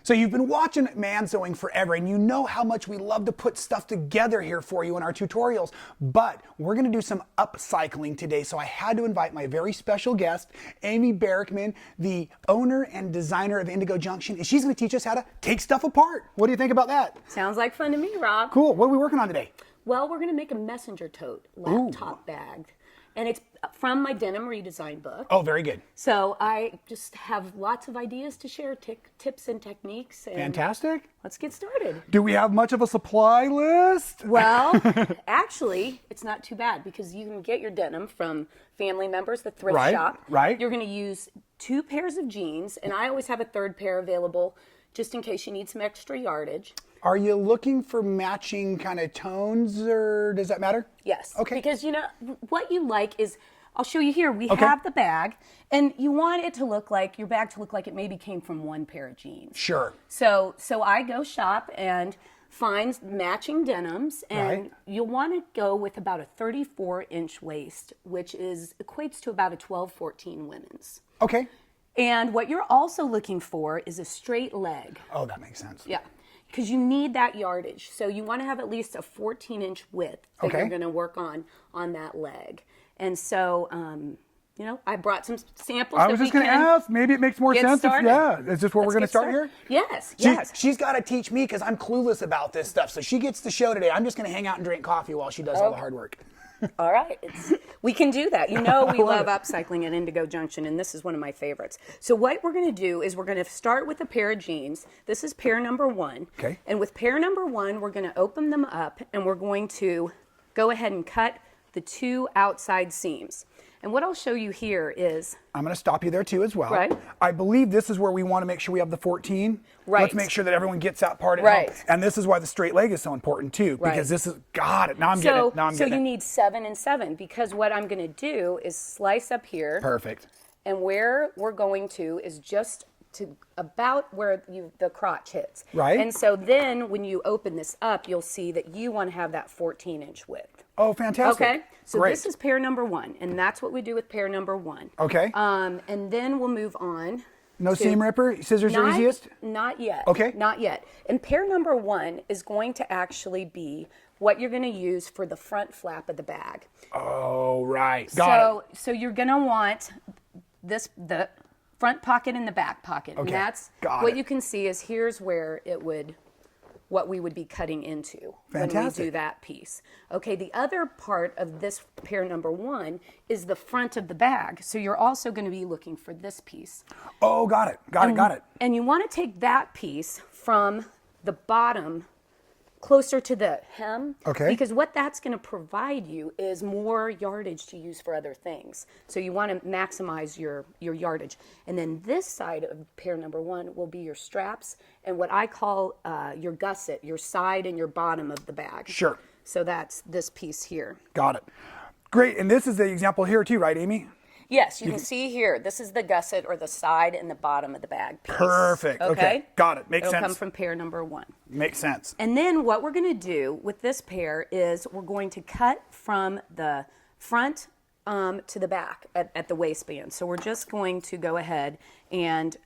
So you've been watching Man Sewing forever, and you know how much we love to put stuff together here for you in our tutorials, but we're gonna do some upcycling today, so I had to invite my very special guest, Amy Barickman, the owner and designer of Indigo Junction, and she's gonna teach us how to take stuff apart. What do you think about that? Sounds like fun to me, Rob. Cool. What are we working on today? Well, we're gonna make a messenger tote laptop bag. And it's from my denim redesign book. Oh, very good. So I just have lots of ideas to share, tips and techniques. And fantastic. Let's get started. Do we have much of a supply list? Well, actually, it's not too bad because you can get your denim from family members, the thrift shop. Right. You're going to use 2 pairs of jeans, and I always have a 3rd pair available just in case you need some extra yardage. Are you looking for matching kind of tones, or does that matter? Yes. Okay. Because, you know, what you like is, I'll show you here, we have the bag, and you want it to look like, your bag to look like it maybe came from 1 pair of jeans. Sure. So I go shop and find matching denims, and you'll want to go with about a 34-inch waist, which equates to about a 12-14 women's. Okay. And what you're also looking for is a straight leg. Oh, that makes sense. Yeah. Because you need that yardage. So you want to have at least a 14-inch width that you're going to work on that leg. And so, you know, I brought some samples. I was just going to ask, maybe it makes more sense if, is this where we're going to start here? Yes, She's got to teach me because I'm clueless about this stuff. So she gets the show today. I'm just going to hang out and drink coffee while she does all the hard work. All right. We can do that. You know we love upcycling at Indigo Junction, and this is one of my favorites. So what we're going to do is we're going to start with a pair of jeans. This is pair number 1. Okay. And with pair number 1, we're going to open them up, and we're going to go ahead and cut the 2 outside seams. And what I'll show you here is... I'm going to stop you there too as well. Right. I believe this is where we want to make sure we have the 14. Right. Let's make sure that everyone gets that part. Right. And this is why the straight leg is so important too, because this is, got it. Now I'm getting it. Now I'm getting it. So you need 7 and 7, because what I'm going to do is slice up here. Perfect. And where we're going to is just to about where the crotch hits. Right. And so then when you open this up, you'll see that you want to have that 14-inch width. Oh, fantastic. Okay. So great. This is pair number 1, and that's what we do with pair number 1. Okay. And then we'll move on. No seam ripper? Scissors are easiest? Not yet. Okay. Not yet. And pair number 1 is going to actually be what you're going to use for the front flap of the bag. Oh, right. Got it. So you're going to want the front pocket and the back pocket. Okay. And that's what you can see is here's where what we would be cutting into when we do that piece. Okay, the other part of this pair number 1 is the front of the bag. So you're also going to be looking for this piece. Oh, got it. Got it. And you want to take that piece from the bottom closer to the hem. Okay. Because what that's going to provide you is more yardage to use for other things. So you want to maximize your yardage. And then this side of pair number 1 will be your straps and what I call your gusset, your side and your bottom of the bag. Sure. So that's this piece here. Got it. Great. And this is the example here too, right, Amy? Yes, you can see here, this is the gusset or the side and the bottom of the bag piece. Perfect. Okay. Got it. Makes sense. It'll come from pair number 1. Makes sense. And then what we're going to do with this pair is we're going to cut from the front to the back at the waistband. So we're just going to go ahead and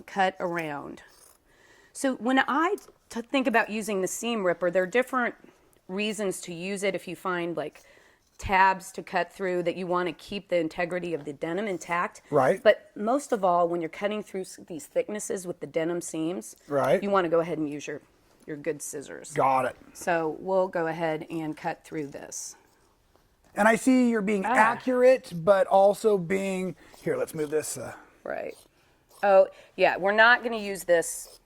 cut around. So when I think about using the seam ripper, there are different reasons to use it. If you find like tabs to cut through that you want to keep the integrity of the denim intact. Right. But most of all, when you're cutting through these thicknesses with the denim seams, you want to go ahead and use your good scissors. Got it. So we'll go ahead and cut through this. And I see you're being accurate, but also being, here, let's move this. Right. Oh, yeah, we're not going to use this.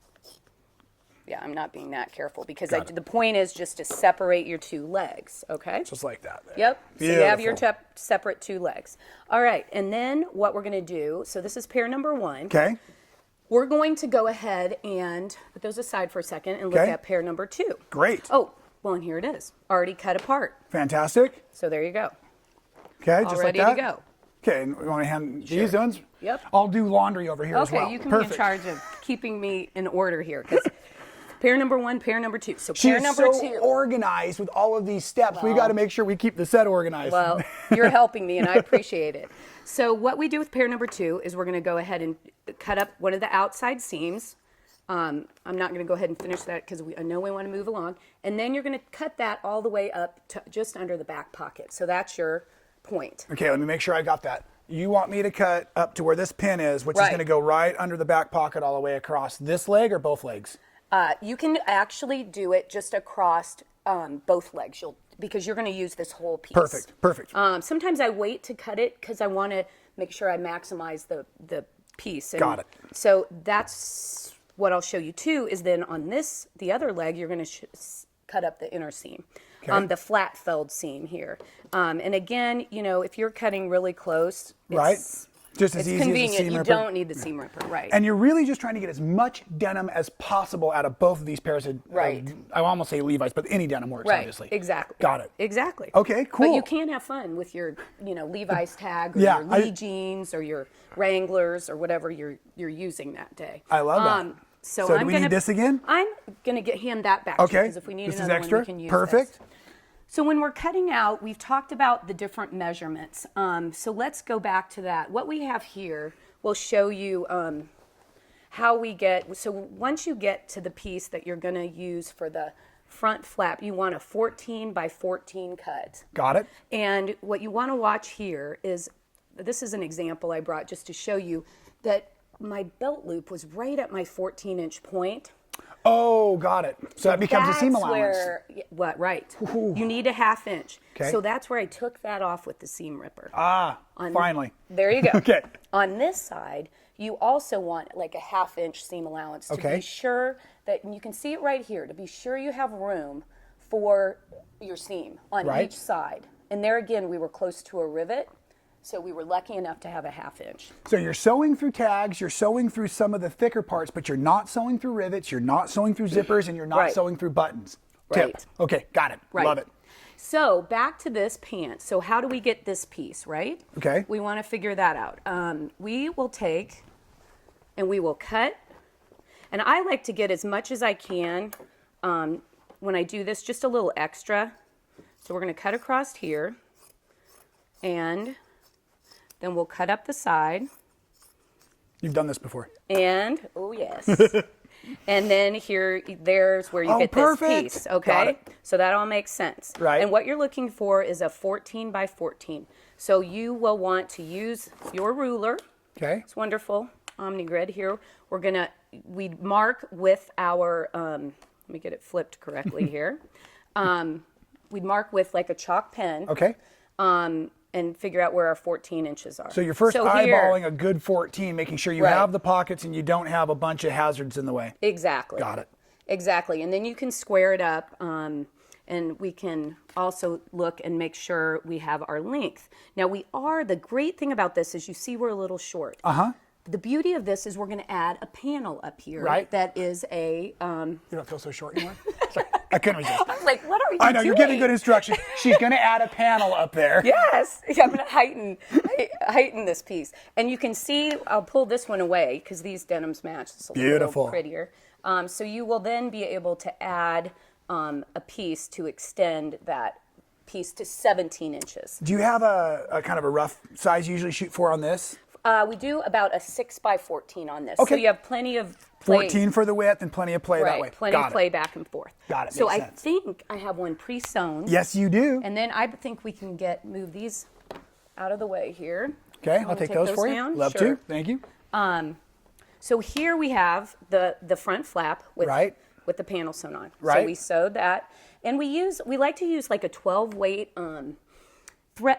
Yeah, I'm not being that careful because the point is just to separate your 2 legs, okay? Just like that. There. Yep. Beautiful. So you have your separate 2 legs. All right, and then what we're going to do, so this is pair number 1. Okay. We're going to go ahead and put those aside for a second and look at pair number 2. Great. Oh, well, and here it is, already cut apart. Fantastic. So there you go. Okay, just like that. All ready to go. Okay, and we want to hand these ones? Yep. I'll do laundry over here as well. Okay, you can be in charge of keeping me in order here because pair number 1, pair number 2. So pair number 2. She's so organized with all of these steps. We got to make sure we keep the set organized. Well, you're helping me, and I appreciate it. So what we do with pair number 2 is we're going to go ahead and cut up one of the outside seams I'm not going to go ahead and finish that because I know we want to move along. And then you're going to cut that all the way up to just under the back pocket. So that's your point. Okay, let me make sure I got that. You want me to cut up to where this pin is, which is going to go right under the back pocket all the way across this leg or both legs? You can actually do it just across both legs because you're going to use this whole piece. Perfect, perfect. Sometimes I wait to cut it because I want to make sure I maximize the piece. And got it. So that's what I'll show you too, is then on the other leg, you're going to cut up the inner seam. Okay. The flat felled seam here. And again, if you're cutting really close, Just as easy convenient. as a seam You ripper. don't need the seam ripper, right? And you're really just trying to get as much denim as possible out of both of these pairs of, I almost say Levi's, but any denim works, obviously. Exactly. Got it. Exactly. Okay, cool. But you can have fun with your, Levi's tag or your Lee jeans or your Wranglers or whatever you're using that day. I love that. So do I'm we gonna, need this again? I'm going to hand that back to you because if we need this another is extra. one, we can use Perfect. this. So when we're cutting out, we've talked about the different measurements. So let's go back to that. What we have here will show you how we get, so once you get to the piece that you're going to use for the front flap, you want a 14 by 14 cut. Got it. And what you want to watch here is, this is an example I brought just to show you that my belt loop was right at my 14-inch point. Oh, got it. So that becomes a seam allowance. Right. Ooh. You need a 1/2 inch. Okay. So that's where I took that off with the seam ripper. Finally. There you go. Okay. On this side, you also want like a 1/2 inch seam allowance to be sure that, and you can see it right here, to be sure you have room for your seam on each side. And there again, we were close to a rivet. So we were lucky enough to have a 1/2 inch. So you're sewing through tags, you're sewing through some of the thicker parts, but you're not sewing through rivets, you're not sewing through zippers, and you're not sewing through buttons. Right. Tip. Okay, got it. Right. Love it. So back to this pant. So how do we get this piece, right? Okay. We want to figure that out. We will take and we will cut. And I like to get as much as I can when I do this, just a little extra. So we're going to cut across here. And then we'll cut up the side. You've done this before. And, oh yes. And then there's where you get perfect. This piece, okay? So that all makes sense. Right. And what you're looking for is a 14 by 14. So you will want to use your ruler. Okay. It's wonderful. OmniGrid here. We mark with our, let me get it flipped correctly here. We'd mark with like a chalk pen. Okay. And figure out where our 14 inches are. So you're first eyeballing a good 14, making sure you have the pockets and you don't have a bunch of hazards in the way. Exactly. Got it. Exactly. And then you can square it up, and we can also look and make sure we have our length. Now the great thing about this is you see we're a little short. The beauty of this is we're going to add a panel up here. Right. That is a... You don't feel so short anymore? Sorry, I couldn't resist. I was like, what are you I know, doing? you're getting good instruction. She's going to add a panel up there. Yes, I'm going to heighten this piece. And you can see, I'll pull this one away because these denims match. It's a little prettier. So you will then be able to add a piece to extend that piece to 17 inches. Do you have a kind of a rough size you usually shoot for on this? We do about a 6 by 14 on this. Okay. So you have plenty of play. 14 for the width and plenty of play that way. Plenty of play back and forth. Got it. So Makes I sense. think I have one pre-sewn. Yes, you do. And then I think we can move these out of the way here. Okay, I'll take those for you. Down? Love to. Thank you. So here we have the front flap with the panel sewn on. Right. So we sewed that, and we like to use like a 12 weight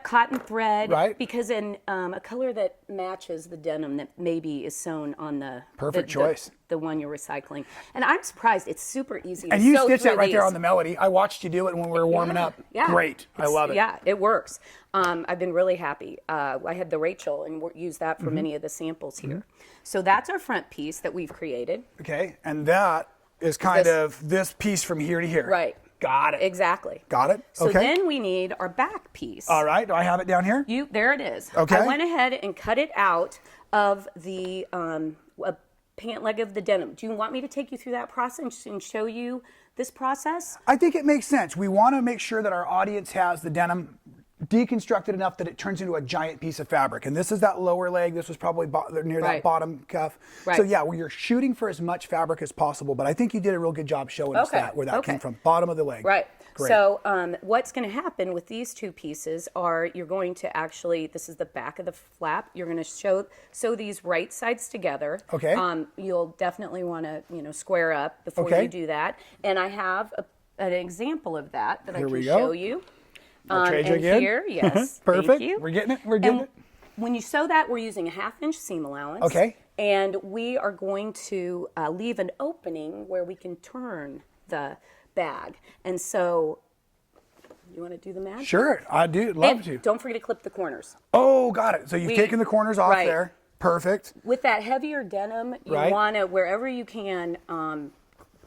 cotton thread, because in a color that matches the denim that maybe is sewn on the choice. The one you're recycling. And I'm surprised it's super easy to And you sew stitched that through right there these. on the melody. I watched you do it when we were warming up. Yeah. Great. I love it. Yeah, it works. I've been really happy. I had the Rachel and used that for many of the samples here. So that's our front piece that we've created. Okay, and that is kind of this piece from here to here. Right. Got it. Exactly. Got it. So okay. then we need our back piece. All right. Do I have it down here? There it is. Okay. I went ahead and cut it out of the pant leg of the denim. Do you want me to take you through that process and show you this process? I think it makes sense. We want to make sure that our audience has the denim deconstructed enough that it turns into a giant piece of fabric. And this is that lower leg. This was probably near that Right. bottom cuff. Right. So yeah, you're shooting for as much fabric as possible, but I think you did a real good job showing us that, where that came from. Bottom of the leg. Right. Great. So what's going to happen with these two pieces are you're going to actually, this is the back of the flap. You're going to sew these right sides together. Okay. You'll definitely want to, square up before Okay. you do that. And I have an example of that I Here can we go. show you. I'll trade you and again. here, yes. Perfect. Thank you. We're getting it. We're getting And it. when you sew that, we're using a 1/2 inch seam allowance. Okay. And we are going to leave an opening where we can turn the bag. And so, you want to do the math? Sure, I do. Love And to. don't forget to clip the corners. Oh, got it. So you've taken the corners off right. there. Perfect. With that heavier denim, you Right. want to, wherever you can,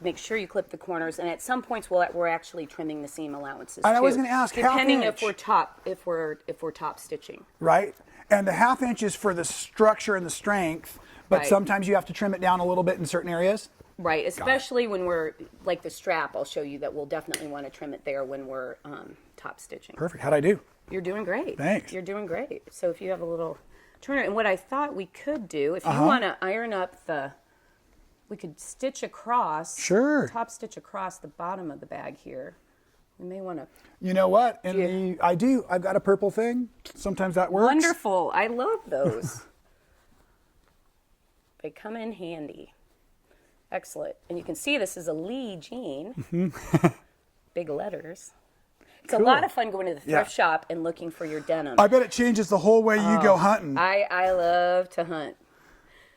make sure you clip the corners. And at some points, we're actually trimming the seam allowances And too. I was gonna ask, depending 1/2 if we're top stitching. Right? And the 1/2 inch is for the structure and the strength, but Right. sometimes you have to trim it down a little bit in certain areas. Right, especially when we're, like the strap, I'll show you that we'll definitely want to trim it there when we're top stitching. Perfect. How'd I do? You're doing great. Thanks. You're doing great. So if you have a little turner, and what I thought we could do, if you Uh-huh. want to iron up we could stitch across, Sure. top stitch across the bottom of the bag here. We may want to. You know what? I've got a purple thing. Sometimes that works. Wonderful. I love those. They come in handy. Excellent. And you can see this is a Lee jean. Mm-hmm. Big letters. It's a Cool. lot of fun going to the Yeah. thrift shop and looking for your denim. I bet it changes the whole way you go hunting. I love to hunt.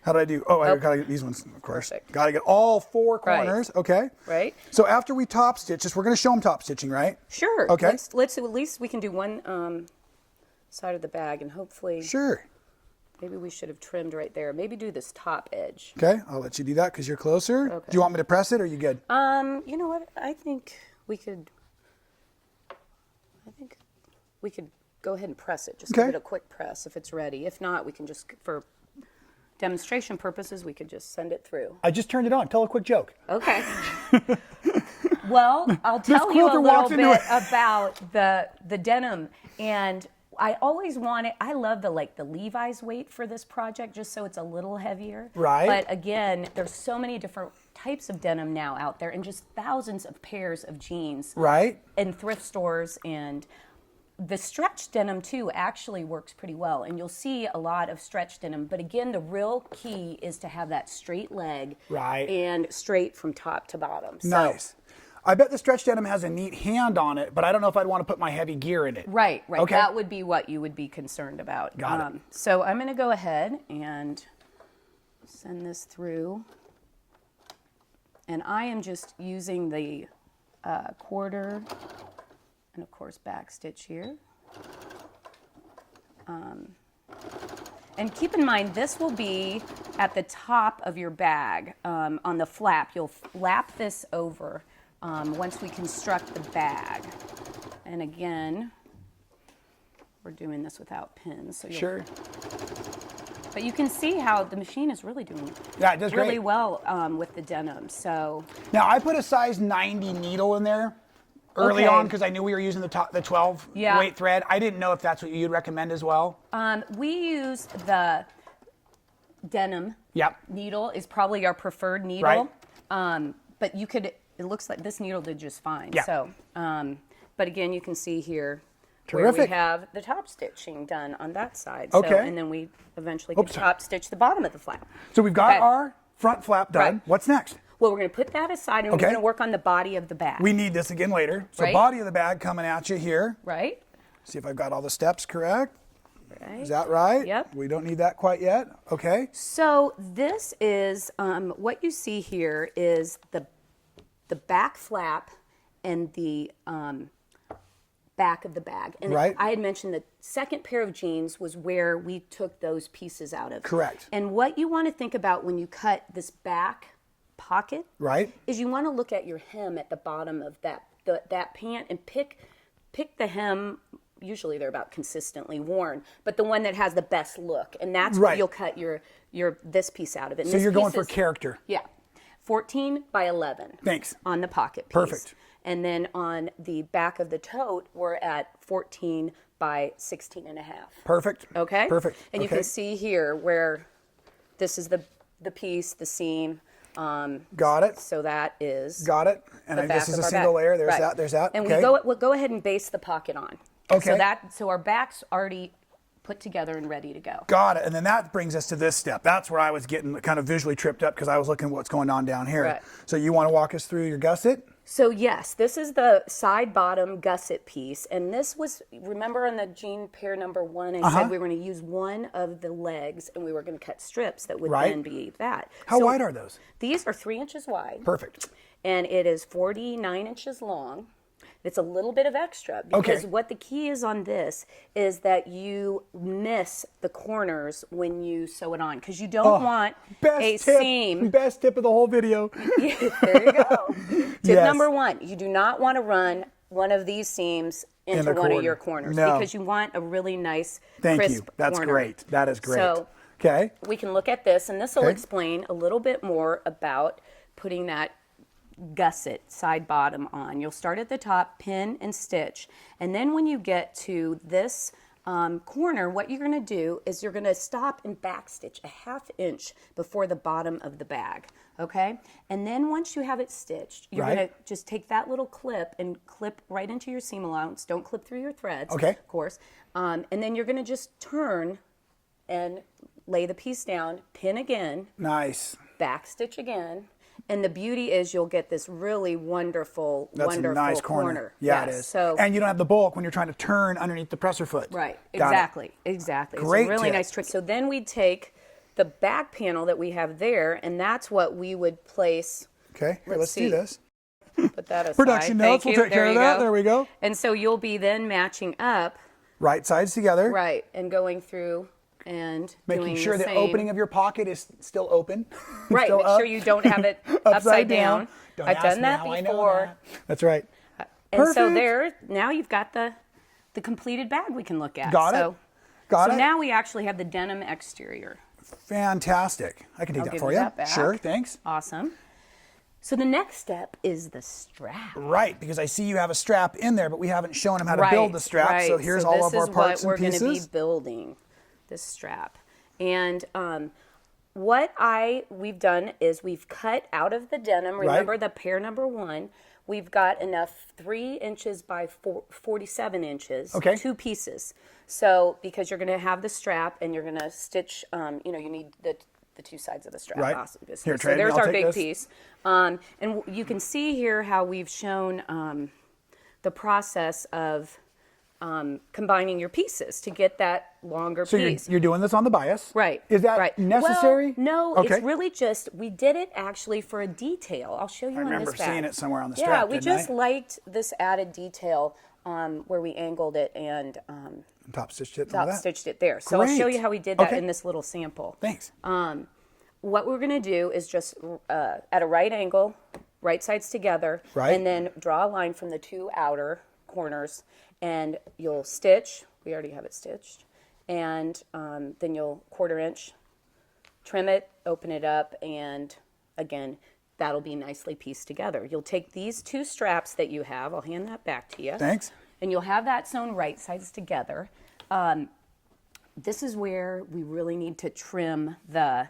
How did I do? Oh, I gotta get these ones, of course. Perfect. Gotta get all 4 Right. corners. Okay. Right? So after we top stitch this, we're gonna show them top stitching, right? Sure. Okay. Let's at least we can do one side of the bag, and hopefully Sure. maybe we should have trimmed right there. Maybe do this top edge. Okay, I'll let you do that because you're closer. Okay. Do you want me to press it or are you good? You know what? I think we could go ahead and press it. Just Okay. give it a quick press if it's ready. If not, we can just, for demonstration purposes, we could just send it through. I just turned it on. Tell a quick joke. Okay. Well, I'll tell you a quilter little walks into bit it. about the denim. And I always wanted, I love the Levi's weight for this project, just so it's a little heavier. Right. But again, there's so many different types of denim now out there, and just thousands of pairs of jeans. Right? In thrift stores, and the stretch denim too actually works pretty well, and you'll see a lot of stretch denim. But again, the real key is to have that straight leg, Right. and straight from top to bottom. So, Nice. I bet the stretch denim has a neat hand on it, but I don't know if I'd want to put my heavy gear in it. Right. Okay. That would be what you would be concerned about. Got it. So I'm going to go ahead and send this through, and I am just using the quarter. And of course, back stitch here. And keep in mind, this will be at the top of your bag on the flap. You'll flap this over once we construct the bag. And again, we're doing this without pins. So Sure. But you can see how the machine is really doing Yeah, it does really great. well with the denim. So Now, I put a size 90 needle in there early Okay. on because I knew we were using the 12 Yeah. weight thread. I didn't know if that's what you'd recommend as well. we use the denim. Yep. Needle is probably our preferred needle. Right. But you could, it looks like this needle did just fine. Yeah. So, but again, you can see here where Terrific. we have the top stitching done on that side. Okay. So, and then we eventually can Oops. top stitch the bottom of the flap. So we've got Okay. our front flap done. Right. What's next? Well, we're going to put that aside, and Okay. we're going to work on the body of the bag. We need this again later. So Right. body of the bag coming at you here. Right? See if I've got all the steps correct. Right. Is that right? Yep. We don't need that quite yet. Okay. So this is, what you see here is the back flap and the back of the bag. And Right. I had mentioned the second pair of jeans was where we took those pieces out of. Correct. And what you want to think about when you cut this back pocket Right. is you want to look at your hem at the bottom of that pant and pick the hem. Usually they're about consistently worn, but the one that has the best look, and that's where Right. you'll cut your this piece out of it. And So this you're going piece for is- character. Yeah, 14 by 11. Thanks. On the pocket piece. Perfect. And then on the back of the tote, we're at 14 by 16.5. Perfect. Okay? Perfect. And you can see here where this is the piece, the seam. Got it. So that is Got it. And the this is back a of our single bag. layer. There's Right. that. There's that. And okay. we'll go ahead and base the pocket on. Okay. So our back's already put together and ready to go. Got it. And then that brings us to this step. That's where I was getting kind of visually tripped up because I was looking at what's going on down here. Right. So you want to walk us through your gusset? So yes, this is the side bottom gusset piece, and this was, remember on the jean pair number 1, I said we were going to use one of the legs and we were going to cut strips that would then be that. How wide are those? These are 3 inches wide. Perfect. And it is 49 inches long. It's a little bit of extra because what the key is on this is that you miss the corners when you sew it on because you don't want seam. Best tip of the whole video. There you go. Tip number 1, you do not want to run one of these seams into one of your corners because you want a really nice, crisp That's corner. great. That is great. So okay. we can look at this, and this will explain a little bit more about putting that gusset side bottom on. You'll start at the top, pin and stitch, and then when you get to this corner, what you're going to do is you're going to stop and back stitch a 1/2 inch before the bottom of the bag, okay? And then once you have it stitched, you're going to just take that little clip and clip right into your seam allowance. Don't clip through your threads, of course. And then you're going to just turn and lay the piece down, pin again, back stitch again. And the beauty is you'll get this really wonderful, That's a nice corner. Yeah, it is. So, and you don't have the bulk when you're trying to turn underneath the presser foot. Right, Exactly. Exactly. Great It's a really tip. nice trick. So then we take the back panel that we have there, and that's what we would place. Okay, here, let's do this. Put that aside. Production notes, we'll take care of that. There we go. And so you'll be then matching up. Right sides together. Right, and going through and making sure the same. opening of your pocket is still open. Right, still make sure you don't have it upside down. I've done that before. That's right. And so now you've got the completed bag we can look at. Got it. So now we actually have the denim exterior. Fantastic. I can take that for you. That back. Sure, thanks. Awesome. So the next step is the strap. Right, because I see you have a strap in there, but we haven't shown them how to build the strap. Right. So here's all of our parts and pieces. This is what we're going to be building, this strap. And what we've done is we've cut out of the denim, remember the pair number 1, we've got enough 3 inches by 47 inches, 2 pieces. So because you're going to have the strap and you're going to stitch, you need the 2 sides of the strap. Right. Obviously. Here, so there's I'll our take big this. piece. And you can see here how we've shown the process of combining your pieces to get that longer piece. So you're doing this on the bias. Right. Is that necessary? Well, no, it's really just, we did it actually for a detail. I'll show you on this bag. I remember seeing it somewhere on the strap, Yeah, we just liked this added detail where we angled it and top stitched it and all top that. stitched it there. So I'll show you how we did that in this little sample. Thanks. What we're going to do is just at a right angle, right sides together, and then draw a line from the 2 outer corners, and you'll stitch. We already have it stitched. And then you'll 1/4 inch, trim it, open it up, and again, that'll be nicely pieced together. You'll take these 2 straps that you have. I'll hand that back to you. Thanks. And you'll have that sewn right sides together. This is where we really need to trim the,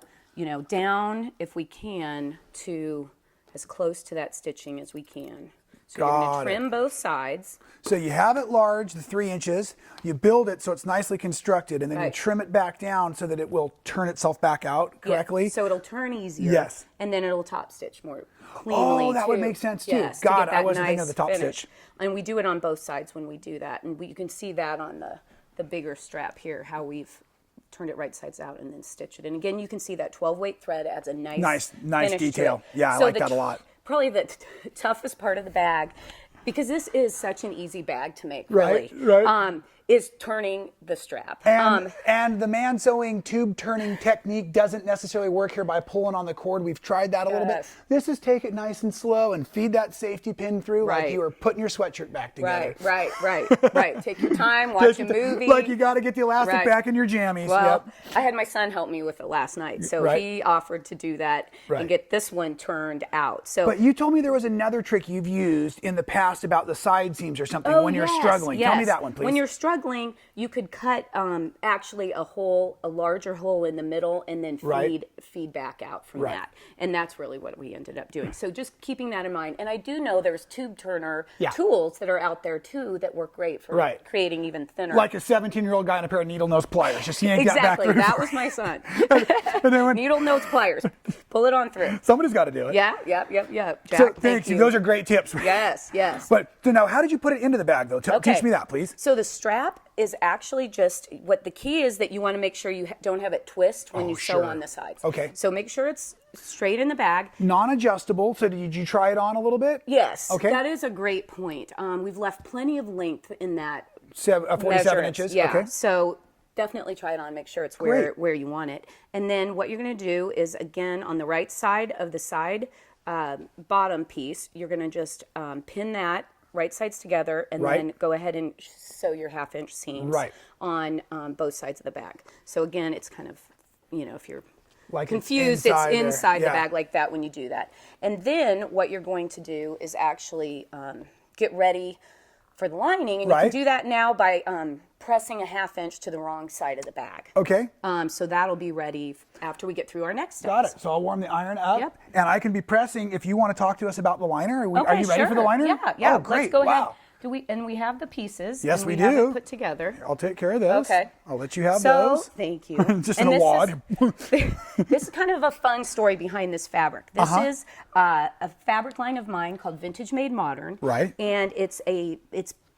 down if we can to as close to that stitching as we can. So you're going to trim both sides. So you have it large, the 3 inches, you build it so it's nicely constructed, and then you trim it back down so that it will turn itself back out correctly. Yeah, so it'll turn easier. Yes. And then it'll top stitch more cleanly. Oh, that would make sense too. Yes, God, I wasn't thinking of the top finish. stitch. And we do it on both sides when we do that. And you can see that on the bigger strap here, how we've turned it right sides out and then stitch it. And again, you can see that 12-weight thread adds a nice detail. Yeah, I like that a lot. Probably the toughest part of the bag, because this is such an easy bag to make, really, is turning the strap. And the man sewing tube turning technique doesn't necessarily work here by pulling on the cord. We've tried that a little bit. This is take it nice and slow and feed that safety pin through like you were putting your sweatshirt back together. Right. Take your time, watch a movie. Like you got to get the elastic back in your jammies. Well, I had my son help me with it last night, so he offered to do that and get this one turned out. So, but you told me there was another trick you've used in the past about the side seams or something when you're struggling. Yes. Tell me that one, please. When you're struggling, struggling, you could cut actually a larger hole in the middle, and then feed back out from that. And that's really what we ended up doing. So just keeping that in mind. And I do know there's tube turner tools that are out there too that work great for creating even thinner. Like a 17-year-old guy in a pair of needle nose pliers. Just yank that back through. That was my son. Needle nose pliers. Pull it on through. Somebody's got to do it. Yeah. Jack, so thank you. Those are great tips. Yes. But so now, how did you put it into the bag, though? Teach me that, please. So the strap is actually just, what the key is that you want to make sure you don't have it twist when you sew on the sides. Okay. So make sure it's straight in the bag. Non-adjustable. So did you try it on a little bit? Yes. Okay. That is a great point. We've left plenty of length in that. 47 inches. Yeah. Okay. So definitely try it on. Make sure it's where you want it. And then what you're going to do is, again, on the right side of the side bottom piece, you're going to just pin that right sides together, and then go ahead and sew your 1/2-inch seams on both sides of the bag. So again, it's kind of, if you're confused, it's inside the bag like that when you do that. And then what you're going to do is actually get ready for the lining, and you can do that now by pressing a 1/2-inch to the wrong side of the bag. Okay. So that'll be ready after we get through our next steps. Got it. So I'll warm the iron up, and I can be pressing. If you want to talk to us about the liner, are you ready for the liner? Yeah. Oh, great. Let's go ahead. Wow. And we have the pieces. Yes, and we have do. it put together. I'll take care of this. Okay. I'll let you have those. Thank you. Just in a wad. This is kind of a fun story behind this fabric. This is a fabric line of mine called Vintage Made Modern. Right. And it's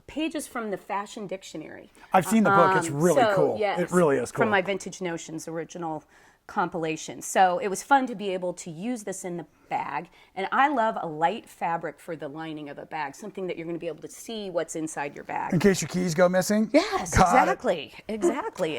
pages from the Fashion Dictionary. I've seen the book. It's really cool. Yes, it really is cool. From my Vintage Notions original compilation. So it was fun to be able to use this in the bag. And I love a light fabric for the lining of a bag, something that you're going to be able to see what's inside your bag. In case your keys go missing? Yes, exactly.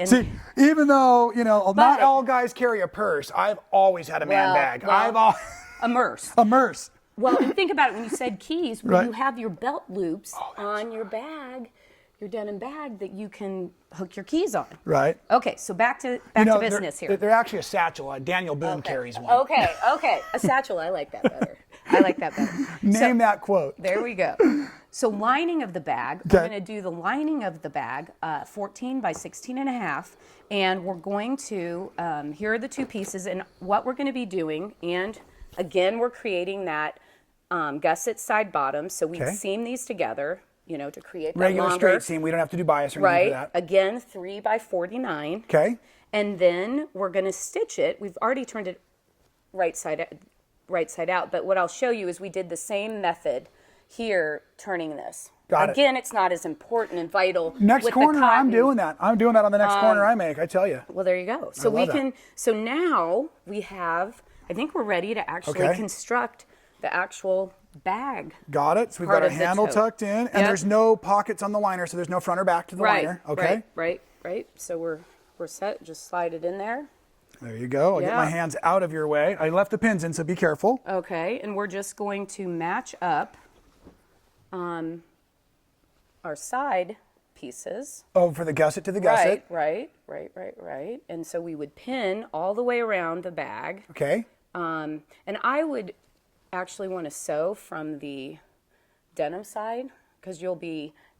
And see, even though, not all guys carry a purse, I've always had a man bag. A merce. A merce. Well, and think about it when you said keys, when you have your belt loops on your bag, your denim bag that you can hook your keys on. Right. Okay, so back to business here. They're actually a satchel. Daniel Boone carries one. Okay. A satchel. I like that better. Name that quote. There we go. So lining of the bag, we're going to do the lining of the bag, 14 by 16 and a half, and we're going to, here are the two pieces, and what we're going to be doing, and again, we're creating that gusset side bottom, so we seam these together, to create that regular longer, straight seam. We don't have to do bias or anything for that. Again, 3 by 49. Okay. And then we're going to stitch it. We've already turned it right side out, but what I'll show you is we did the same method here, turning this. Again, it's not as important and vital. Next corner, I'm doing that. I'm doing that on the next corner I make, I tell you. Well, there you go. So so now we have, I think we're ready to actually construct the actual bag. Got it. So we've got our handle tucked in, and there's no pockets on the liner, so there's no front or back to the liner. Okay. Right. So we're set. Just slide it in there. There you go. I'll get my hands out of your way. I left the pins in, so be careful. Okay, and we're just going to match up our side pieces. Oh, for the gusset to the gusset. Right. And so we would pin all the way around the bag. Okay. And I would actually want to sew from the denim side, because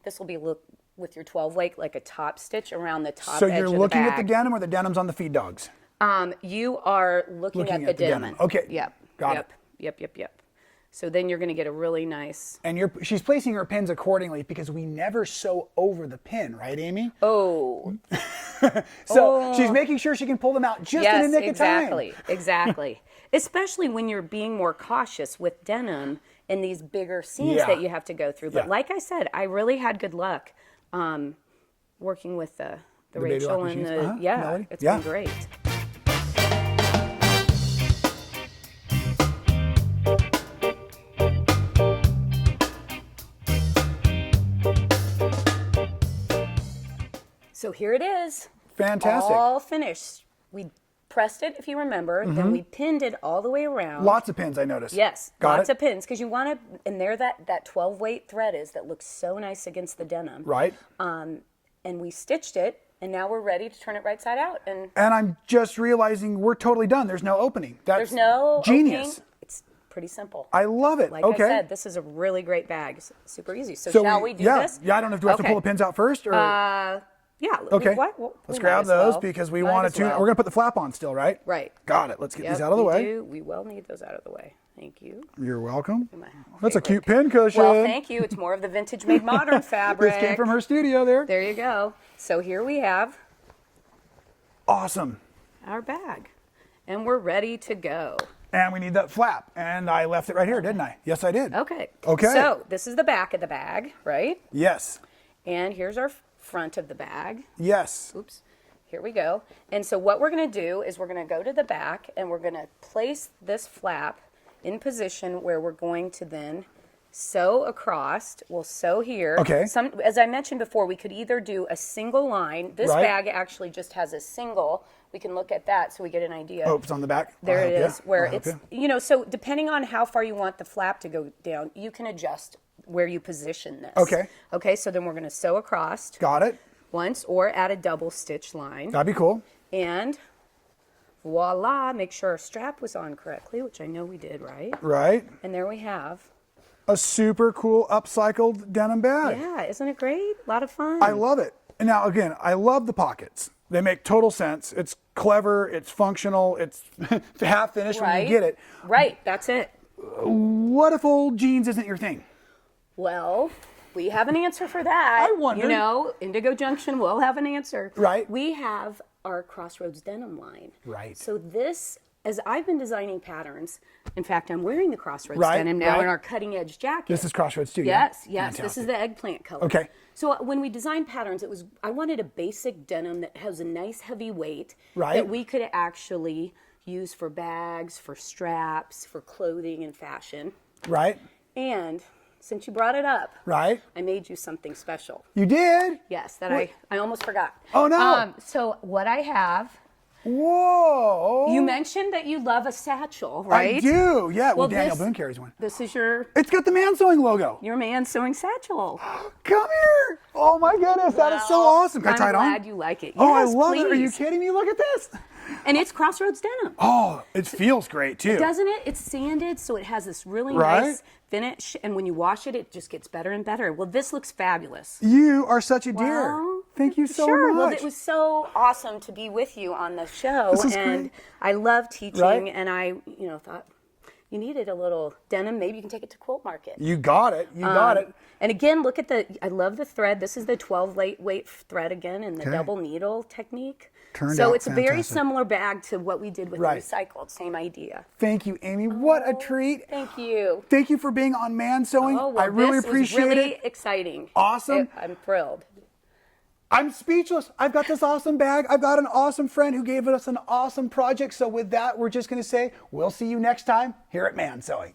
this will be with your 12 weight like a top stitch around the top edge of the bag. So you're looking at the denim, or the denim's on the feed dogs? You are looking at the denim. Okay. Yep. Got it. Yep. So then you're going to get a really nice... And she's placing her pins accordingly, because we never sew over the pin, right, Amy? Oh. She's making sure she can pull them out just in the nick of time. Exactly. Especially when you're being more cautious with denim and these bigger seams that you have to go through. But like I said, I really had good luck working with the Rachel and the... It's been great. So here it is. Fantastic. All finished. We pressed it, if you remember, then we pinned it all the way around. Lots of pins, I noticed. Yes, lots of pins, because you want to, and there that 12 weight thread is that looks so nice against the denim. Right. And we stitched it, and now we're ready to turn it right side out. And I'm just realizing we're totally done. There's no opening. That's there's no genius. opening. pretty simple. I love it. Like okay. I said, this is a really great bag. It's super easy. So shall we do yeah. this? Yeah, I don't know. Do I have to pull the pins out first? Or? Yeah. Okay. We'll Let's grab those because we want to. We're going to put the flap on still, right? Right. Got it. Let's get these out of the way. We will need those out of the way. Thank you. You're welcome. My That's a favorite. cute pin cushion. Well, thank you. It's more of the vintage made modern fabric. This came from her studio there. There you go. So here we have Awesome. our bag. And we're ready to go. And we need that flap. And I left it right here, didn't I? Yes, I did. Okay. Okay. So this is the back of the bag, right? Yes. And here's our front of the bag. Yes. Oops. Here we go. And so what we're going to do is we're going to go to the back and we're going to place this flap in position where we're going to then sew across. We'll sew here. Okay. As I mentioned before, we could either do a single line. This Right. bag actually just has a single. We can look at that so we get an idea. Oh, it's on the back. There I'll it help is, ya. where I'll help it's, ya. so depending on how far you want the flap to go down, you can adjust where you position this. Okay. Okay, so then we're going to sew across Got it. once or add a double stitch line. That'd be cool. And voila, make sure our strap was on correctly, which I know we did, right? Right. And there we have. A super cool upcycled denim bag. Yeah, isn't it great? A lot of fun. I love it. And now, again, I love the pockets. They make total sense. It's clever. It's functional. It's half finished when you get it. Right, that's it. What if old jeans isn't your thing? Well, we have an answer for that. I wondered. Indigo Junction will have an answer. Right. We have our Crossroads denim line. Right. So this, as I've been designing patterns, in fact, I'm wearing the Crossroads Right, denim now right. in our cutting edge jacket. This is Crossroads too, yeah? Yes. This is the eggplant color. Okay. So when we designed patterns, I wanted a basic denim that has a nice heavy weight Right. that we could actually use for bags, for straps, for clothing and fashion. Right. And since you brought it up, Right. I made you something special. You did? Yes, that What? I almost forgot. Oh, no. So what I have, Whoa. you mentioned that you love a satchel, right? I do. Yeah. Well, Daniel this- Boone carries one. This is your It's got the man sewing logo. man sewing satchel. Come here. Oh my goodness. That is so Well, awesome. Can I try it on? I'm glad you like it. Oh, Yes, I love it. Are you please. kidding me? Look at this. And it's Crossroads denim. Oh, it feels great too. Doesn't it? It's sanded, so it has this really Right? nice finish. And when you wash it, it just gets better and better. Well, this looks fabulous. You are such a dear. Well, Thank you so sure. much. Well, it was so awesome to be with you on the show. This is and great. I love teaching, Right? and I, thought you needed a little denim. Maybe you can take it to Quilt Market. You got it. You got it. And again, look at I love the thread. This is the 12 weight thread again in the Okay. double needle technique. Turned so out it's a very fantastic. similar bag to what we did with Right. recycled. Same idea. Thank you, Amy. What a treat. Thank you. Thank you for being on Man Sewing. Oh, well, I really this appreciate was really it. exciting. Awesome. I'm thrilled. I'm speechless. I've got this awesome bag. I've got an awesome friend who gave us an awesome project. So with that, we're just going to say, we'll see you next time here at Man Sewing.